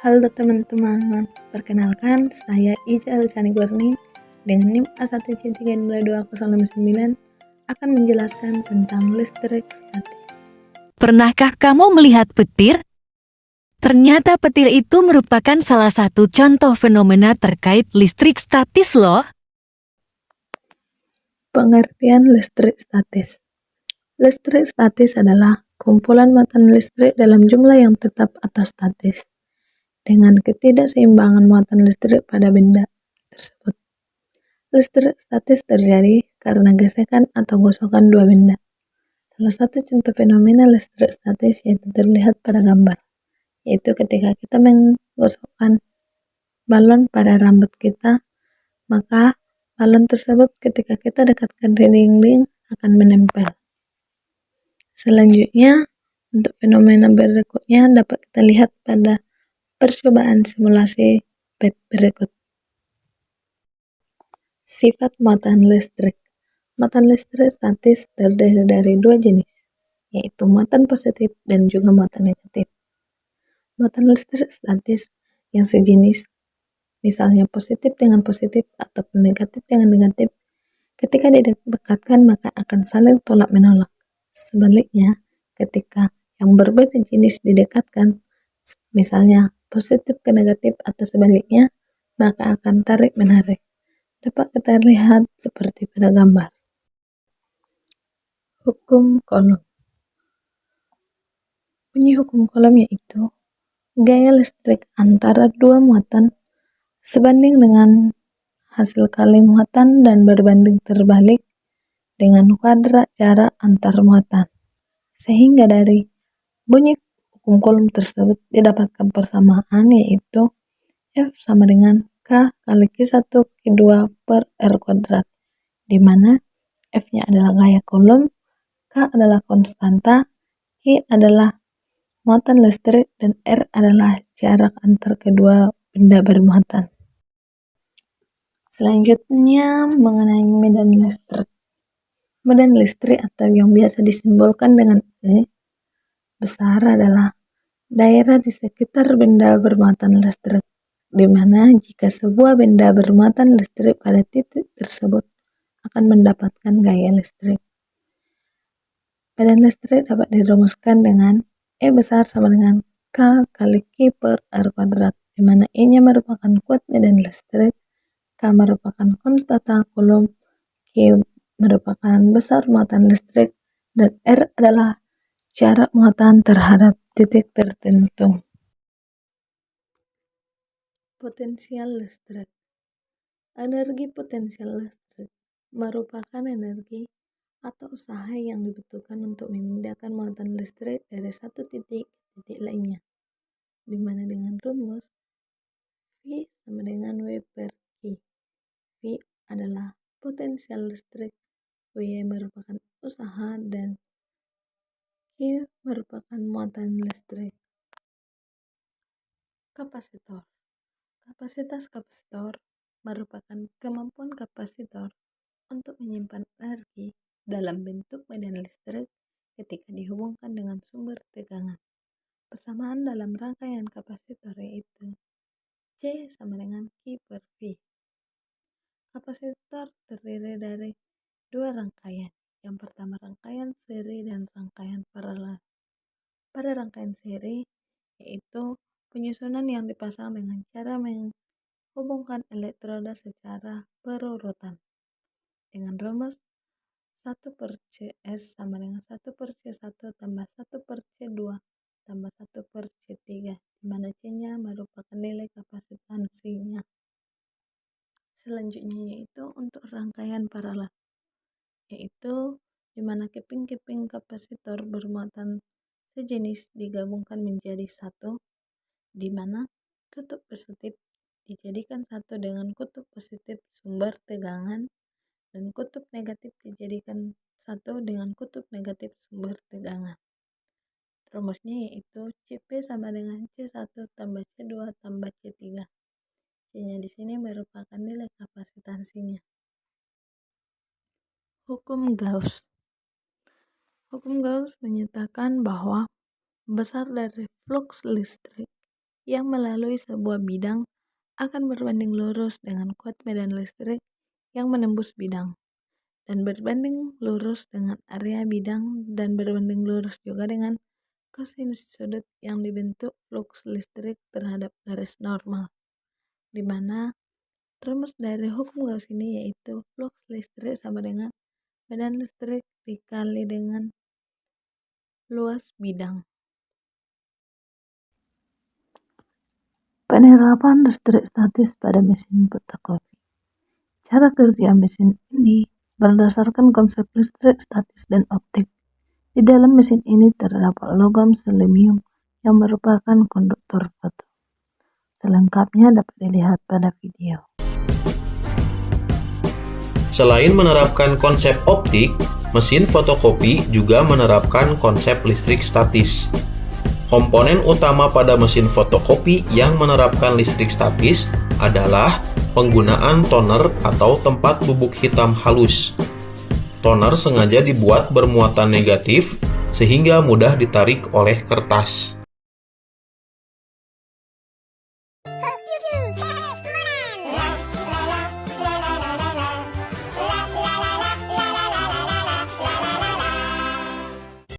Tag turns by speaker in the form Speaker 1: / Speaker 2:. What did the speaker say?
Speaker 1: Halo teman-teman, perkenalkan saya Ijal Chanigurni dengan NIM A1.32209 akan menjelaskan tentang listrik statis.
Speaker 2: Pernahkah kamu melihat petir? Ternyata petir itu merupakan salah satu contoh fenomena terkait listrik statis loh.
Speaker 1: Pengertian listrik statis. Listrik statis adalah kumpulan muatan listrik dalam jumlah yang tetap atau statis dengan ketidakseimbangan muatan listrik pada benda tersebut. Listrik statis terjadi karena gesekan atau gosokan dua benda. Salah satu contoh fenomena listrik statis yaitu terlihat pada gambar, yaitu ketika kita menggosokkan balon pada rambut kita, maka balon tersebut ketika kita dekatkan di dinding akan menempel. Selanjutnya, untuk fenomena berikutnya dapat kita lihat pada percobaan simulasi PET berikut. Sifat muatan listrik. Muatan listrik statis terdiri dari dua jenis, yaitu muatan positif dan juga muatan negatif. Muatan listrik statis yang sejenis, misalnya positif dengan positif ataupun negatif dengan negatif, ketika didekatkan maka akan saling tolak menolak. Sebaliknya, ketika yang berbeda jenis didekatkan, misalnya positif ke negatif atau sebaliknya, maka akan tarik menarik. Dapat kita lihat seperti pada gambar. Hukum Coulomb. Bunyi hukum Coulomb yaitu gaya listrik antara dua muatan sebanding dengan hasil kali muatan dan berbanding terbalik dengan kuadrat jarak antar muatan. Sehingga dari bunyi hukum Coulomb tersebut didapatkan persamaan yaitu F sama dengan K kali Q1 Q2 per R kuadrat, di mana F-nya adalah gaya Coulomb, K adalah konstanta, Q adalah muatan listrik, dan R adalah jarak antar kedua benda bermuatan. Selanjutnya mengenai medan listrik. Medan listrik atau yang biasa disimbolkan dengan E besar adalah daerah di sekitar benda bermuatan listrik, di mana jika sebuah benda bermuatan listrik pada titik tersebut akan mendapatkan gaya listrik. Medan listrik dapat dirumuskan dengan E besar sama dengan K kali Q per R kuadrat, di mana E-nya merupakan kuat medan listrik, K merupakan konstanta Coulomb, Q merupakan besar muatan listrik, dan R adalah jarak muatan terhadap titik tertentu. Potensial listrik. Energi potensial listrik merupakan energi atau usaha yang dibutuhkan untuk memindahkan muatan listrik dari satu titik ke titik lainnya, di mana dengan rumus V sama dengan W per Q. V adalah potensial listrik, W merupakan usaha, dan Q merupakan muatan listrik. Kapasitor. Kapasitas kapasitor merupakan kemampuan kapasitor untuk menyimpan energi dalam bentuk medan listrik ketika dihubungkan dengan sumber tegangan. Persamaan dalam rangkaian kapasitor yaitu C sama dengan Q per V. Kapasitor terdiri dari dua rangkaian. Yang pertama rangkaian seri dan rangkaian paralel. Pada rangkaian seri yaitu penyusunan yang dipasang dengan cara menghubungkan elektroda secara berurutan dengan rumus 1 per CS sama dengan 1 per C1 tambah 1 per C2 tambah 1 per C3, di mana C-nya merupakan nilai kapasitansinya. Selanjutnya yaitu untuk rangkaian paralel, yaitu di mana keping-keping kapasitor bermuatan sejenis digabungkan menjadi satu, di mana kutub positif dijadikan satu dengan kutub positif sumber tegangan, dan kutub negatif dijadikan satu dengan kutub negatif sumber tegangan. Rumusnya yaitu CP sama dengan C1 tambah C2 tambah C3. C-nya di sini merupakan nilai kapasitansinya. Hukum Gauss. Hukum Gauss menyatakan bahwa besar dari flux listrik yang melalui sebuah bidang akan berbanding lurus dengan kuat medan listrik yang menembus bidang, dan berbanding lurus dengan area bidang, dan berbanding lurus juga dengan kosinus sudut yang dibentuk flux listrik terhadap garis normal, di mana rumus dari hukum Gauss ini yaitu flux listrik sama dengan medan listrik dikali dengan luas bidang. Penerapan listrik statis pada mesin fotokopi. Cara kerja mesin ini berdasarkan konsep listrik statis dan optik. Di dalam mesin ini terdapat logam selenium yang merupakan konduktor foto. Selengkapnya dapat dilihat pada video.
Speaker 3: Selain menerapkan konsep optik, mesin fotokopi juga menerapkan konsep listrik statis. Komponen utama pada mesin fotokopi yang menerapkan listrik statis adalah penggunaan toner atau tempat bubuk hitam halus. Toner sengaja dibuat bermuatan negatif sehingga mudah ditarik oleh kertas.